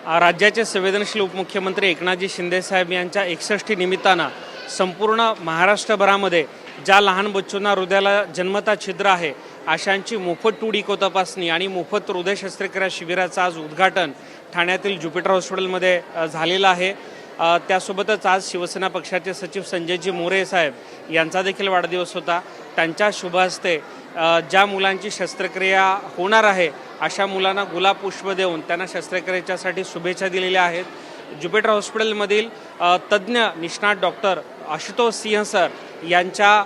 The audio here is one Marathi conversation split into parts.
राज्याचे संवेदनशील उपमुख्यमंत्री एकनाथजी शिंदे साहेब यांच्या 61 निमित्तानं संपूर्ण महाराष्ट्रभरामध्ये ज्या लहान बच्चूंना हृदयाला जन्मता छिद्र आहे अशांची मोफत टू डिको तपासणी आणि मोफत हृदय शस्त्रक्रिया शिबिराचं आज उद्घाटन ठाण्यातील ज्युपिटर हॉस्पिटलमध्ये झालेलं आहे। त्यासोबतच आज शिवसेना पक्षाचे सचिव संजयजी मोरे साहेब यांचा देखील वाढदिवस होता। त्यांच्या शुभ हस्ते ज्या मुलांची शस्त्रक्रिया होणार आहे अशा मुलांना गुलाब पुष्प देऊन त्यांना शस्त्रक्रियेच्यासाठी शुभेच्छा दिलेल्या आहेत। ज्युपिटर हॉस्पिटलमधील तज्ज्ञ निष्णात डॉक्टर आशुतोष सिंह सर यांच्या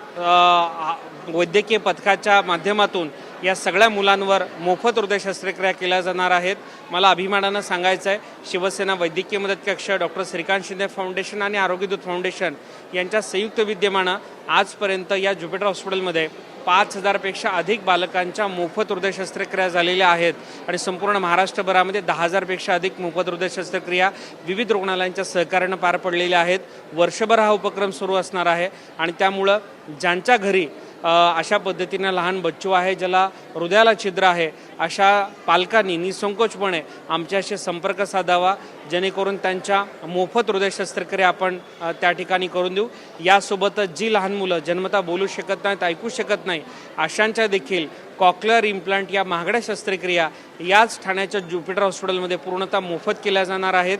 वैद्यकीय पथकाच्या माध्यमातून या सगळ्या मुलांवर मोफत हृदय शस्त्रक्रिया केल्या जाणार आहेत। मला अभिमानानं सांगायचं आहे, शिवसेना वैद्यकीय मदत कक्ष, डॉक्टर श्रीकांत शिंदे फाउंडेशन आणि आरोग्यदूत फाउंडेशन यांच्या संयुक्त विद्यमानं आजपर्यंत या ज्युपिटर हॉस्पिटलमध्ये 5000पेक्षा अधिक बालकांच्या मोफत हृदय शस्त्रक्रिया झालेल्या आहेत आणि संपूर्ण महाराष्ट्रभरामध्ये 10,000पेक्षा अधिक मोफत हृदय शस्त्रक्रिया विविध रुग्णालयांच्या सहकार्यानं पार पडलेल्या आहेत। वर्षभर हा उपक्रम सुरू असणार आहे आणि त्यामुळं ज्यांच्या घरी अशा पद्धतीनं लहान बच्चू आहे, ज्याला हृदयाला छिद्र आहे, अशा पालकांनी निसंकोचपणे आमच्याशी संपर्क साधावा, जेणेकरून त्यांच्या मोफत हृदय शस्त्रक्रिया आपण त्या ठिकाणी करून देऊ। यासोबतच जी लहान मुलं जन्मता बोलू शकत नाहीत, ऐकू शकत नाही, अशांच्या देखील कॉक्लिअर इम्प्लांट या महागड्या शस्त्रक्रिया याच ठाण्याच्या ज्युपिटर हॉस्पिटलमध्ये पूर्णतः मोफत केल्या जाणार आहेत।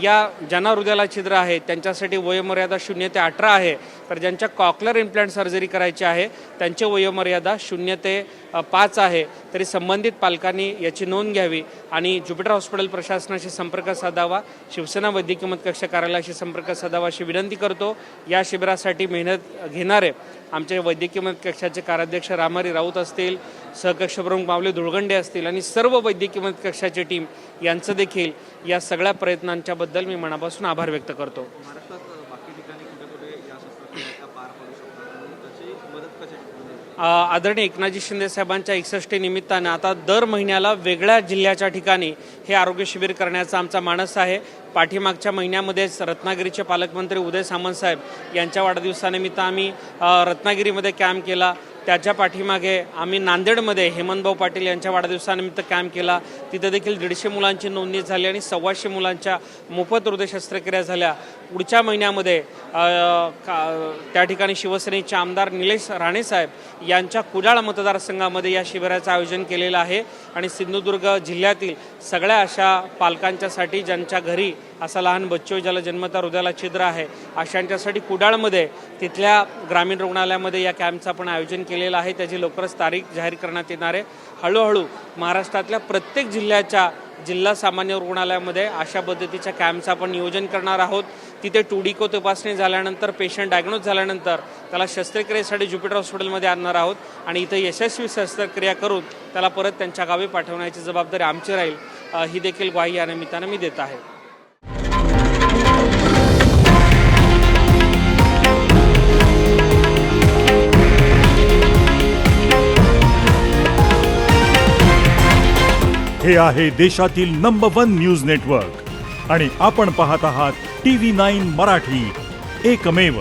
या ज्यांना हृदयाला छिद्र आहे त्यांच्यासाठी वयोमर्यादा 0 ते 18 आहे, तर ज्यांच्या कॉक्लिअर इम्प्लांट सर्जरी करायची आहे त्यांची वयोमर्यादा 0 ते 5 आहे। तरी संबंधित पालकांनी याची नोंद घ्यावी आणि ज्युपिटर हॉस्पिटल प्रशासनाशी संपर्क साधावा, शिवसेना वैद्यकीय मदत कक्ष कार्यालयाशी संपर्क साधावा अशी विनंती करतो। या शिबिरासाठी मेहनत घेणारे आमचे वैद्यकीय मदत कक्षाचे कार्याध्यक्ष रामहरी राऊत असतील, सहकक्ष प्रमुख माऊली धुळगंडे असतील आणि सर्व वैद्यकीय मदत कक्षाची टीम यांचं देखील या सगळ्या प्रयत्नांच्याबद्दल मी मनापासून आभार व्यक्त करतो। आदरणीय एकनाथजी शिंदे साहेबांच्या 61 निमित्तानं आता दर महिन्याला वेगळ्या जिल्ह्याच्या ठिकाणी हे आरोग्य शिबिर करण्याचा आमचा मानस आहे। पाठीमागच्या महिन्यामध्येच रत्नागिरीचे पालकमंत्री उदय सामंत साहेब यांच्या वाढदिवसानिमित्त आम्ही रत्नागिरीमध्ये कॅम्प केला। त्याच्या पाठीमागे आम्ही नांदेडमध्ये हेमंतभाऊ पाटील यांच्या वाढदिवसानिमित्त कॅम्प केला। तिथे देखील 150 मुलांची नोंदणी झाली आणि 125 मुलांच्या मोफत हृदय शस्त्रक्रिया झाल्या। पुढच्या महिन्यामध्ये त्या ठिकाणी शिवसेनेचे आमदार निलेश राणे साहेब यांच्या कुडाळ मतदारसंघामध्ये या शिबिराचं आयोजन केलेलं आहे आणि सिंधुदुर्ग जिल्ह्यातील सगळ्या अशा पालकांच्यासाठी ज्यांच्या घरी असा लहान बच्चू ज्याला जन्मता हृदयाला छिद्र आहे अशांच्यासाठी कुडाळमध्ये तिथल्या ग्रामीण रुग्णालयामध्ये या कॅम्पचं आपण आयोजन केलेलं आहे। त्याची लवकरच तारीख जाहीर करण्यात येणार आहे। हळूहळू महाराष्ट्रातल्या प्रत्येक जिल्ह्याच्या जिल्हा सामान्य रुग्णालयामध्ये अशा पद्धतीच्या कॅम्पचं आपण नियोजन करणार आहोत। तिथे टू डिको तपासणी झाल्यानंतर, पेशंट डायग्नोज झाल्यानंतर त्याला शस्त्रक्रियेसाठी ज्युपिटर हॉस्पिटलमध्ये आणणार आहोत आणि इथं यशस्वी शस्त्रक्रिया करून त्याला परत त्यांच्या गावी पाठवण्याची जबाबदारी आमची राहील, ही देखील ग्वाही या निमित्तानं मी देत आहे। हे आहे देशातील नंबर 1 न्यूज नेटवर्क आणि आपण पाहत आहात TV9 मराठी, एकमेव।